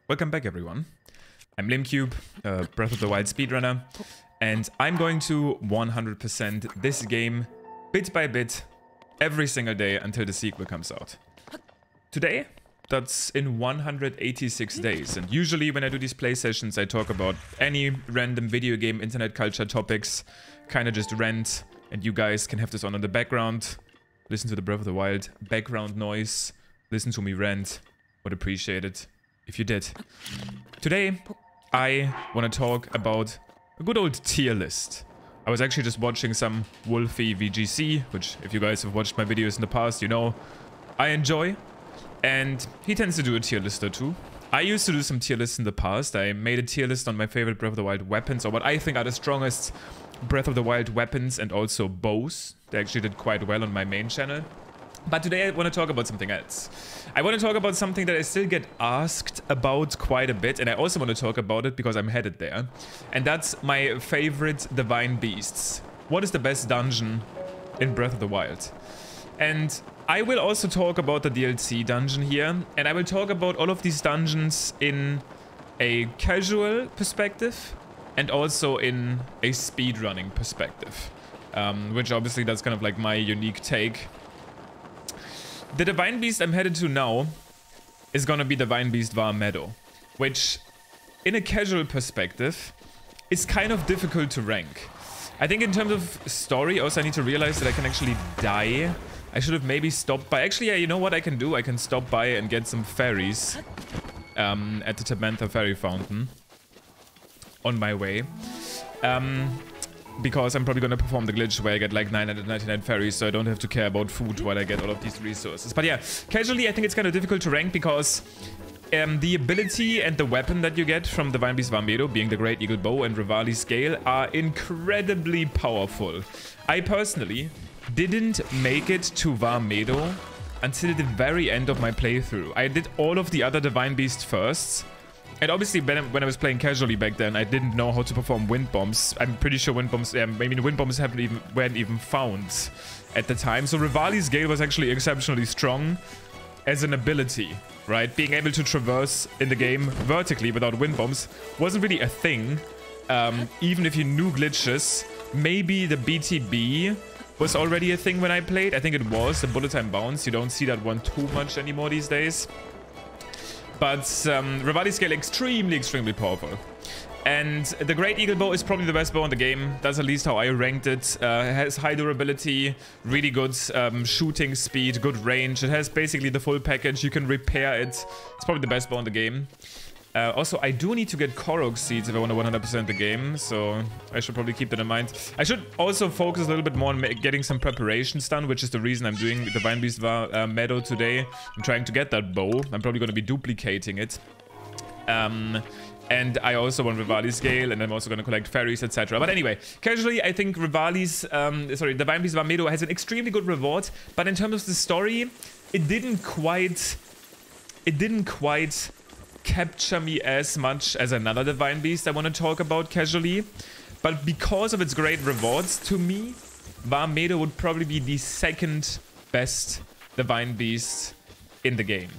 Welcome back, everyone. I'm Limcube, Breath of the Wild speedrunner, and I'm going to 100% this game bit by bit every single day until the sequel comes out. Today, that's in 186 days, and usually when I do these play sessions I talk about any random video game internet culture topics, kinda just rant, and you guys can have this on in the background, listen to the Breath of the Wild background noise, listen to me rant, would appreciate it if you did. Today, I want to talk about a good old tier list. I was actually just watching some Wolfie VGC, which if you guys have watched my videos in the past, you know I enjoy. And he tends to do a tier list or two. I used to do some tier lists in the past. I made a tier list on my favorite Breath of the Wild weapons, or what I think are the strongest Breath of the Wild weapons and also bows. They actually did quite well on my main channel. But today I want to talk about something else. I want to talk about something that I still get asked about quite a bit, and I also want to talk about it because I'm headed there. And that's my favorite divine beasts. What is the best dungeon in Breath of the Wild? And I will also talk about the DLC dungeon here, and I will talk about all of these dungeons in a casual perspective and also in a speedrunning perspective. Which obviously that's kind of like my unique take. The Divine Beast I'm headed to now is gonna be Divine Beast Var Meadow, which, in a casual perspective, is kind of difficult to rank. I think in terms of story, also I need to realize that I can actually die. I should have maybe stopped by... Actually, yeah, you know what I can do? I can stop by and get some fairies at the Tabantha Fairy Fountain on my way. Because I'm probably gonna perform the glitch where I get like 999 fairies, so I don't have to care about food while I get all of these resources. But yeah, casually I think it's kind of difficult to rank because the ability and the weapon that you get from Divine Beast Var Meadow, being the Great Eagle Bow and Rivali's Scale, are incredibly powerful. I personally didn't make it to Var Meadow until the very end of my playthrough. I did all of the other Divine Beasts first. And obviously, when I was playing casually back then, I didn't know how to perform wind bombs. I'm pretty sure wind bombs, wind bombs weren't even found at the time. So Rivali's Gale was actually exceptionally strong as an ability, right? Being able to traverse in the game vertically without wind bombs wasn't really a thing. Even if you knew glitches, maybe the BTB was already a thing when I played. I think it was, the bullet time bounce. You don't see that one too much anymore these days. But Rivali's Scale extremely powerful. And the Great Eagle Bow is probably the best bow in the game. That's at least how I ranked it. It has high durability, really good shooting speed, good range. It has basically the full package. You can repair it. It's probably the best bow in the game. Also, I do need to get Korok seeds if I want to 100% the game, so I should probably keep that in mind. I should also focus a little bit more on getting some preparations done, which is the reason I'm doing Divine Beast Var Meadow today. I'm trying to get that bow. I'm probably going to be duplicating it. And I also want Rivali's Scale, and I'm also going to collect fairies, etc. But anyway, casually, I think Divine Beast Var Meadow has an extremely good reward, but in terms of the story, it didn't quite capture me as much as another Divine Beast I want to talk about casually. But because of its great rewards, to me, Var Meadow would probably be the second best Divine Beast in the game.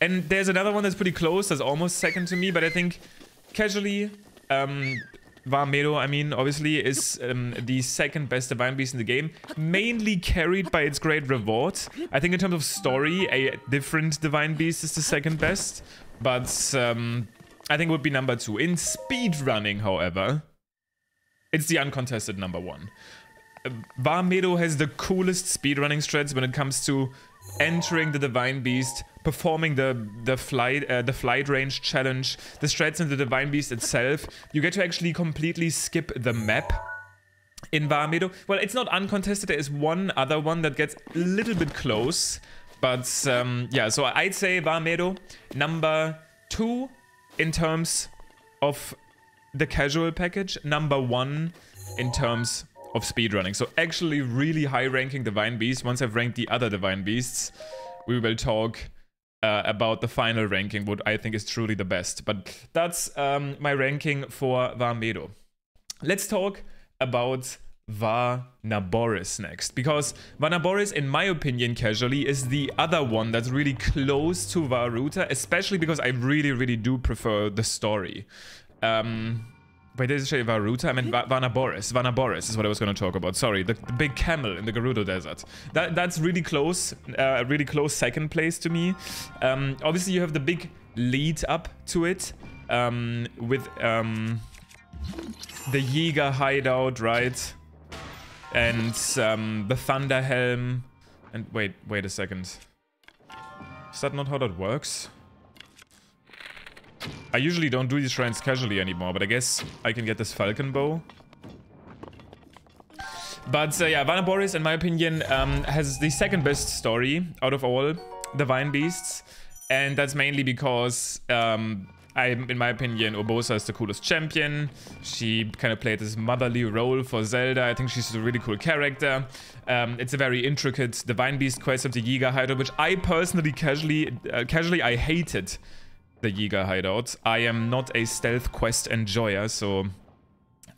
And there's another one that's pretty close, that's almost second to me, but I think casually, Var Meadow, I mean, obviously, is the second best Divine Beast in the game, mainly carried by its great reward. I think in terms of story, a different Divine Beast is the second best, but I think it would be number 2. In speedrunning, however, it's the uncontested number 1. Var Meadow has the coolest speedrunning strats when it comes to entering the Divine Beast, performing the flight range challenge, the strats in the Divine Beast itself. You get to actually completely skip the map in Var Meadow. Well, it's not uncontested. There is one other one that gets a little bit close, but yeah. So I'd say Var Meadow number 2 in terms of the casual package, number 1 in terms of speedrunning. So actually really high ranking Divine Beast. Once I've ranked the other Divine Beasts, we will talk about the final ranking, what I think is truly the best. But that's my ranking for Var Meadow. Let's talk about Varnaboris next. Because Varnaboris, in my opinion, casually, is the other one that's really close to Varuta, especially because I really, really do prefer the story. Wait, did I say Varuta? I meant Varnaboris. Varnaboris is what I was going to talk about. Sorry, the big camel in the Gerudo Desert. That's really close. Really close second place to me. Obviously, you have the big lead up to it with the Yiga hideout, right? And the Thunder Helm. And wait a second. Is that not how that works? I usually don't do these shrines casually anymore, but I guess I can get this Falcon Bow. But yeah, Varnaboris, in my opinion, has the second best story out of all Divine Beasts. And that's mainly because, in my opinion, Urbosa is the coolest champion. She kind of played this motherly role for Zelda. I think she's a really cool character. It's a very intricate Divine Beast quest of the Yiga hideout, which I personally casually I hated. The Yiga hideout. I am not a stealth quest enjoyer, so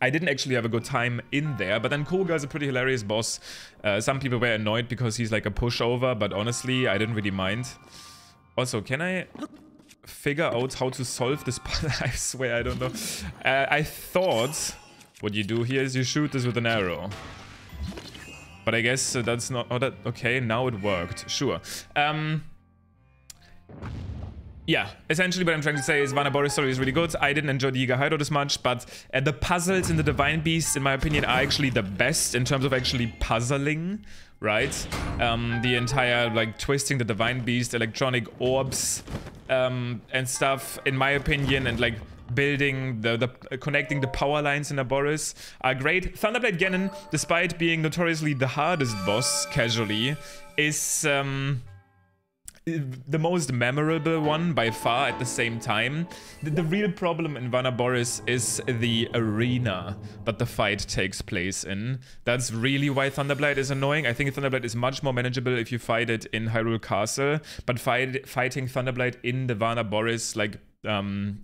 I didn't actually have a good time in there. But then Koga is a pretty hilarious boss. Some people were annoyed because he's like a pushover, but honestly, I didn't really mind. Also, can I figure out how to solve this puzzle? I swear, I don't know. I thought what you do here is you shoot this with an arrow. But I guess that's not... Oh, that... Okay, now it worked. Sure. Yeah, essentially what I'm trying to say is Varnaboris' story is really good. I didn't enjoy the Yiga hideout as much, but the puzzles in the Divine Beasts, in my opinion, are actually the best in terms of actually puzzling, right? The entire, like, twisting the Divine Beast, electronic orbs, and stuff, in my opinion, and, like, building connecting the power lines in Varnaboris are great. Thunderblade Ganon, despite being notoriously the hardest boss casually, is, the most memorable one by far at the same time. The real problem in Varnaboris is the arena that the fight takes place in. That's really why Thunderblight is annoying. I think Thunderblight is much more manageable if you fight it in Hyrule Castle, but fighting Thunderblight in the Varnaboris, like,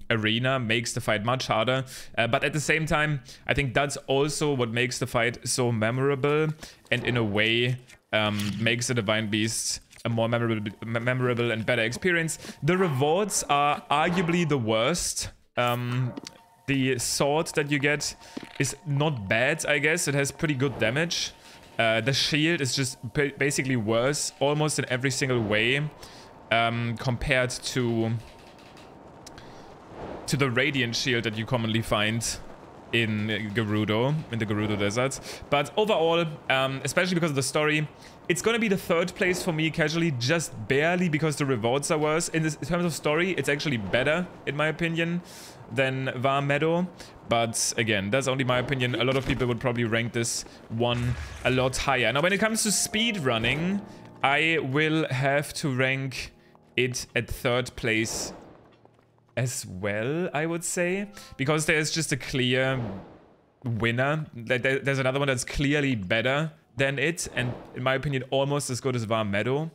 arena makes the fight much harder. But at the same time, I think that's also what makes the fight so memorable, and in a way makes the Divine Beast a more memorable and better experience. The rewards are arguably the worst. The sword that you get is not bad, I guess. It has pretty good damage. The shield is just basically worse, almost in every single way, compared to the Radiant Shield that you commonly find in the Gerudo Desert. But overall, especially because of the story, it's gonna be the third place for me casually, just barely because the rewards are worse. In terms of story, it's actually better, in my opinion, than Var Meadow. But again, that's only my opinion. A lot of people would probably rank this one a lot higher. Now, when it comes to speed running, I will have to rank it at third place as well, I would say, because there's just a clear winner. There's another one that's clearly better than it, and in my opinion almost as good as Var Meadow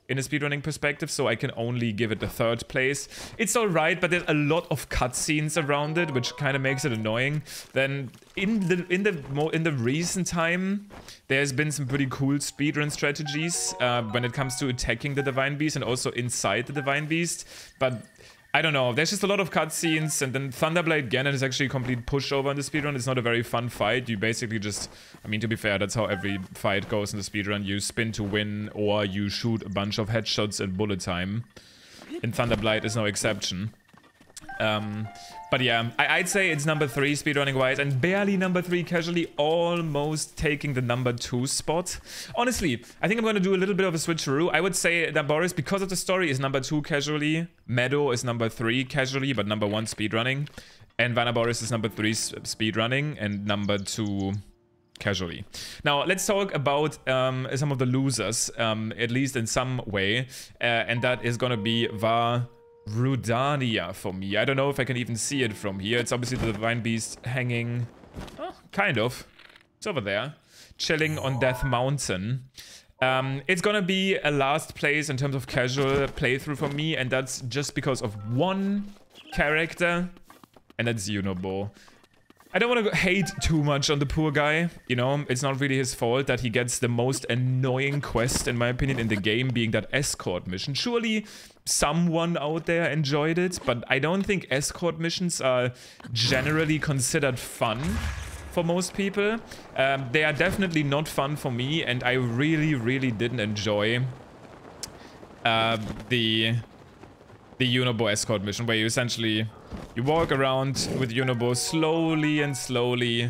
in a speedrunning perspective, so I can only give it the third place. It's alright, but there's a lot of cutscenes around it, which kind of makes it annoying. Then in the recent time, there's been some pretty cool speedrun strategies when it comes to attacking the Divine Beast and also inside the Divine Beast, but I don't know, there's just a lot of cutscenes, and then Thunderblade Ganon is actually a complete pushover in the speedrun. It's not a very fun fight. You basically just, I mean, to be fair, that's how every fight goes in the speedrun. You spin to win, or you shoot a bunch of headshots in bullet time. And Thunderblade is no exception. But yeah, I'd say it's number 3 speedrunning wise, and barely number 3 casually, almost taking the number 2 spot. Honestly, I think I'm gonna do a little bit of a switcheroo. I would say that Boris, because of the story, is number 2 casually. Meadow is number 3 casually, but number 1 speedrunning. And Varnaboris is number 3 speedrunning, and number 2 casually. Now, let's talk about some of the losers, at least in some way. And that is gonna be Rudania for me. I don't know if I can even see it from here. It's obviously the Divine Beast hanging... Oh, kind of. It's over there. Chilling on Death Mountain. It's gonna be a last place in terms of casual playthrough for me, and that's just because of one character, and that's Yunobo. I don't want to hate too much on the poor guy, you know, it's not really his fault that he gets the most annoying quest, in my opinion, in the game, being that escort mission. Surely someone out there enjoyed it, but I don't think escort missions are generally considered fun for most people. They are definitely not fun for me, and I really didn't enjoy the Unobo escort mission, where you essentially you walk around with Unobo slowly and slowly.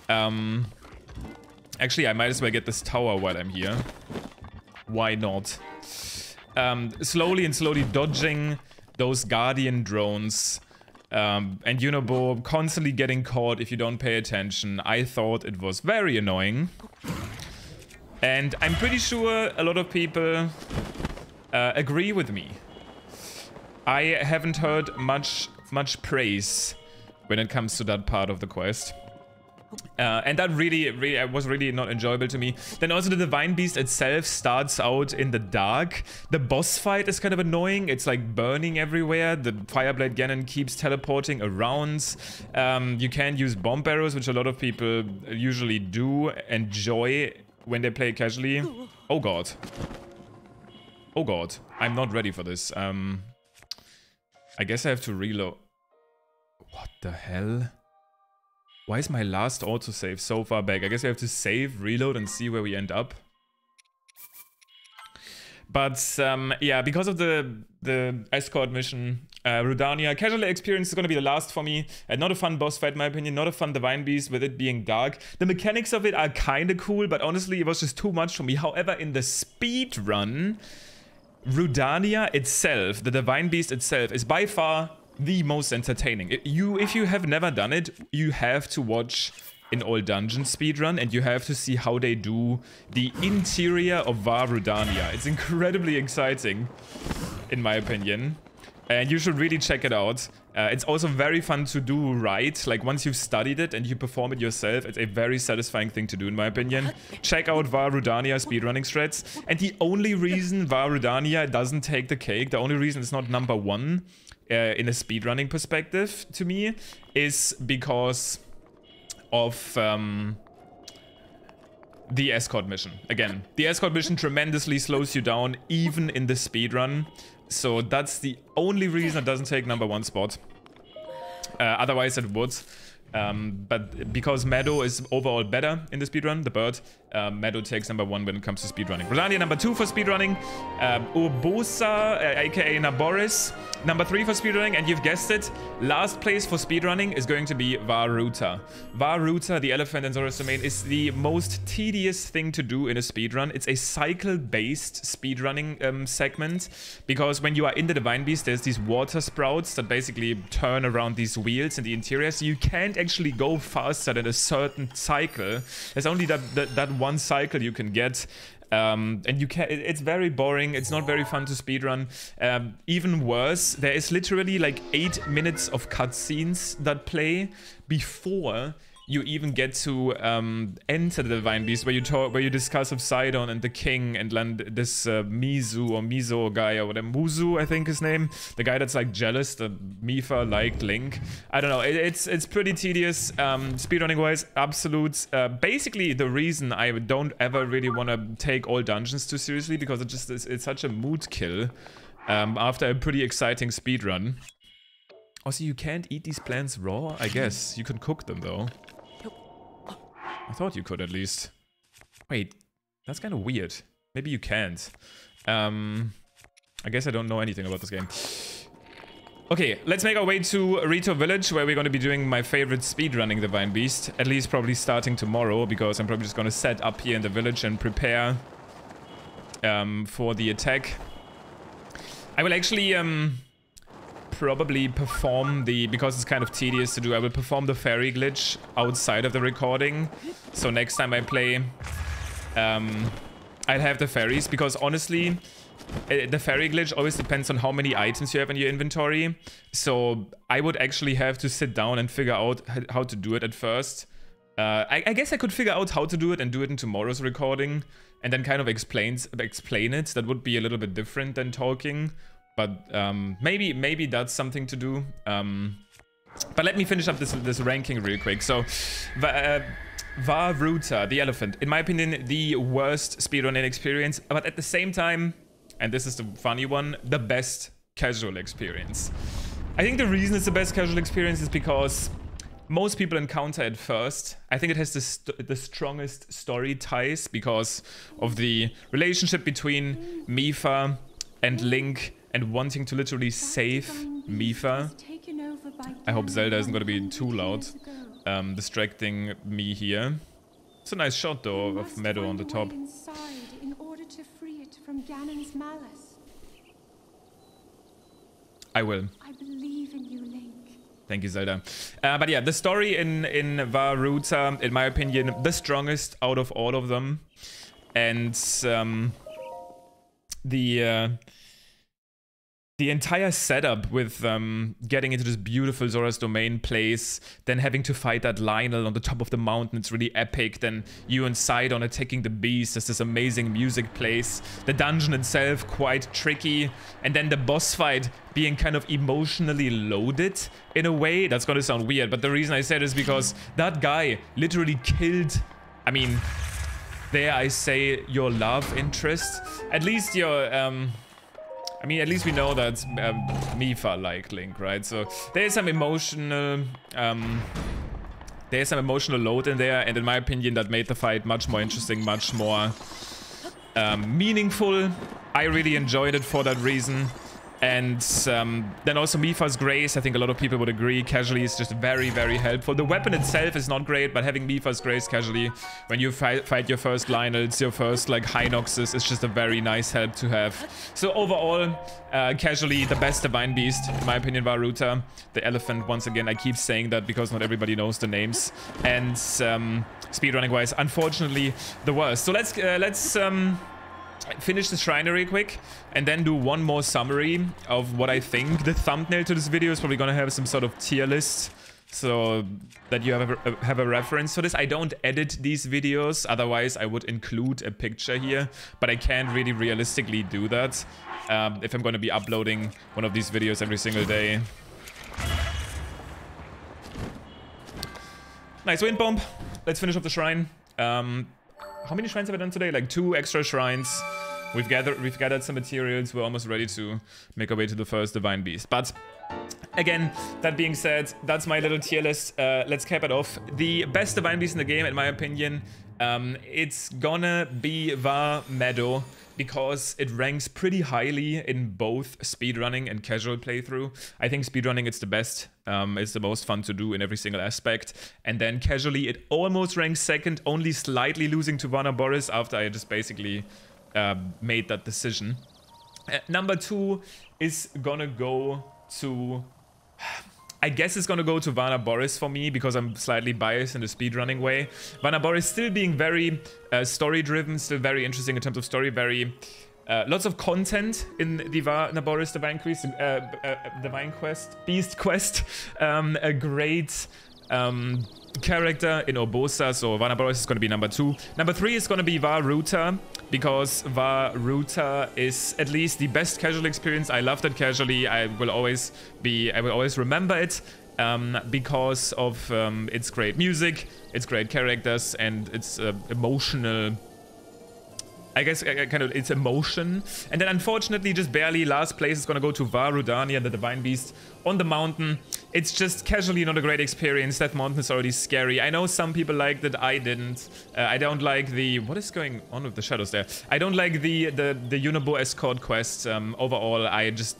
Actually, I might as well get this tower while I'm here. Why not? Slowly and slowly dodging those guardian drones. And Unobo constantly getting caught if you don't pay attention. I thought it was very annoying. And I'm pretty sure a lot of people agree with me. I haven't heard much praise when it comes to that part of the quest. And that really was really not enjoyable to me. Then also the Divine Beast itself starts out in the dark. The boss fight is kind of annoying. It's like burning everywhere. The Fireblade Ganon keeps teleporting around. You can use bomb barrels, which a lot of people usually do enjoy when they play casually. Oh god. Oh god. I'm not ready for this. I guess I have to reload. What the hell? Why is my last autosave so far back? I guess I have to save, reload, and see where we end up. But yeah, because of the escort mission, Rudania casual experience is going to be the last for me. And not a fun boss fight, in my opinion. Not a fun Divine Beast with it being dark. The mechanics of it are kind of cool, but honestly, it was just too much for me. However, in the speed run, Rudania itself, the Divine Beast itself, is by far the most entertaining. If you have never done it, you have to watch an all dungeon speedrun, and you have to see how they do the interior of Var Rudania. It's incredibly exciting, in my opinion. And you should really check it out. It's also very fun to do right. Like, once you've studied it and you perform it yourself, it's a very satisfying thing to do, in my opinion. Check out Var Rudania speedrunning strats. And the only reason Var Rudania doesn't take the cake, the only reason it's not #1 in a speedrunning perspective, to me, is because of the escort mission. Again, the escort mission tremendously slows you down, even in the speedrun. So that's the only reason it doesn't take #1 spot. Otherwise it would. But because Meadow is overall better in the speedrun, the bird, Meadow takes #1 when it comes to speedrunning. Rudania #2 for speedrunning. Urbosa, aka Naboris, #3 for speedrunning. And you've guessed it, last place for speedrunning is going to be Var Ruta. Var Ruta, the elephant in Zora's Domain, is the most tedious thing to do in a speedrun. It's a cycle-based speedrunning segment, because when you are in the Divine Beast, there's these water sprouts that basically turn around these wheels in the interior, so you can't actually go faster than a certain cycle. There's only that one cycle you can get. And it's very boring. It's not very fun to speedrun. Even worse, there is literally like 8 minutes of cutscenes that play before you even get to enter the Divine Beast, where you discuss of Sidon and the king, and land this Mizu or Mizo guy, or whatever, Muzu, I think his name, the guy that's like jealous that Mifa liked Link. I don't know. It's pretty tedious. Speedrunning wise, absolute. Basically, the reason I don't ever really want to take all dungeons too seriously, because it's such a mood kill after a pretty exciting speedrun. Also, you can't eat these plants raw. I guess you can cook them though. I thought you could, at least. Wait, that's kind of weird. Maybe you can't. I guess I don't know anything about this game. Okay, let's make our way to Rito Village, where we're going to be doing my favorite speedrunning Divine Beast. At least probably starting tomorrow, because I'm probably just going to set up here in the village and prepare for the attack. I will actually probably perform because it's kind of tedious to do, I will perform the fairy glitch outside of the recording. So next time I play, I'll have the fairies, because honestly, the fairy glitch always depends on how many items you have in your inventory. So I would actually have to sit down and figure out how to do it at first. I guess I could figure out how to do it and do it in tomorrow's recording, and then kind of explain it. That would be a little bit different than talking. But maybe that's something to do. But let me finish up this ranking real quick. So, Varuta, the elephant, in my opinion, the worst speedrunning experience, but at the same time, and this is the funny one, the best casual experience. I think the reason it's the best casual experience is because most people encounter it first. I think it has the strongest story ties because of the relationship between Mipha and Link and wanting to literally save Mipha. I hope Zelda isn't going to be too loud, distracting me here. It's a nice shot though of Meadow on the top. In order to free it from Ganon's malice. I will. I believe in you, Link. Thank you, Zelda. But yeah, the story in Varuta, in my opinion, the strongest out of all of them. And the entire setup with getting into this beautiful Zora's Domain place, then having to fight that Lionel on the top of the mountain, it's really epic. Then you and Sidon attacking the beast, there's this amazing music place. The dungeon itself quite tricky. And then the boss fight being kind of emotionally loaded in a way. That's gonna sound weird, but the reason I said is because that guy literally killed, I mean, dare I say, your love interest. At least your, I mean, at least we know that Mipha liked Link, right? So there's some emotional load in there, and in my opinion, that made the fight much more interesting, much more meaningful. I really enjoyed it for that reason. And then also Mipha's grace, I think a lot of people would agree, casually is just very, very helpful. The weapon itself is not great, but having Mipha's grace casually, when you fight your first Lionels, your first like Hinoxes, is just a very nice help to have. So overall, casually the best Divine Beast, in my opinion, Varuta. The elephant, once again, I keep saying that because not everybody knows the names. And speedrunning wise, unfortunately, the worst. So let's finish the shrine real quick and then do one more summary of what I think. The thumbnail to this video is probably gonna have some sort of tier list so that you have a reference for this. I don't edit these videos, otherwise I would include a picture here, but I can't really realistically do that if I'm gonna be uploading one of these videos every single day. Nice wind bomb. Let's finish off the shrine. How many shrines have I done today? Like 2 extra shrines. We've gathered some materials. We're almost ready to make our way to the first Divine Beast. But again, that being said, that's my little tier list. Let's cap it off. The best Divine Beast in the game, in my opinion, it's gonna be Meadow, because it ranks pretty highly in both speedrunning and casual playthrough. I think speedrunning it's the best. It's the most fun to do in every single aspect. And then casually it almost ranks second, only slightly losing to Vanna Boris after I just basically made that decision. Number 2 is gonna go to... I guess it's gonna go to Vanna Boris for me because I'm slightly biased in the speedrunning way. Vanna Boris still being very story-driven, still very interesting in terms of story, very... lots of content in the Vanna Boris Divine Quest, Beast Quest. A great character in Urbosa, so Vanna Boris is going to be number 2. Number 3 is going to be Varuta, because Varuta is at least the best casual experience. I love that casually. I will always remember it because of its great music, its great characters, and its emotional... I guess kind of its emotion. And then unfortunately just barely last place is gonna go to Varudania, the Divine Beast on the mountain. It's just casually not a great experience. That mountain is already scary. I know some people liked it, I didn't. I don't like the... What is going on with the shadows there? I don't like the Unibo escort quest. Overall, I just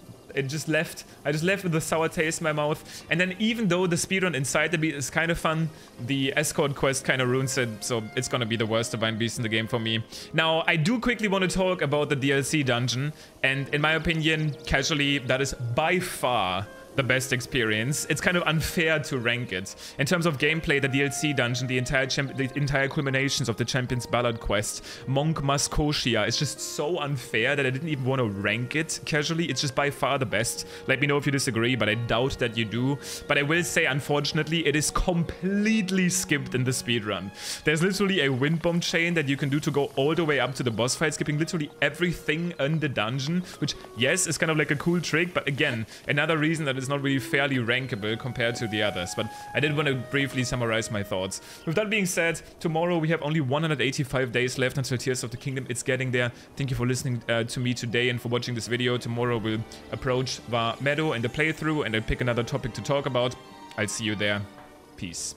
left with a sour taste in my mouth. And then even though the speedrun inside the beast is kind of fun, the escort quest kind of ruins it, so it's gonna be the worst Divine Beast in the game for me. Now, I do quickly want to talk about the DLC dungeon, and in my opinion, casually, that is by far the best experience. It's kind of unfair to rank it. In terms of gameplay, the DLC dungeon, the entire culminations of the Champion's Ballad quest, Monk Mascotia, is just so unfair that I didn't even want to rank it casually. It's just by far the best. Let me know if you disagree, but I doubt that you do. But I will say, unfortunately, it is completely skipped in the speedrun. There's literally a wind bomb chain that you can do to go all the way up to the boss fight, skipping literally everything in the dungeon, which, yes, is kind of like a cool trick, but again, another reason that is is not really fairly rankable compared to the others, but I did want to briefly summarize my thoughts. With that being said, tomorrow we have only 185 days left until Tears of the Kingdom. It's getting there. Thank you for listening to me today and for watching this video. Tomorrow we'll approach Var Meadow and the playthrough and I'll pick another topic to talk about. I'll see you there. Peace.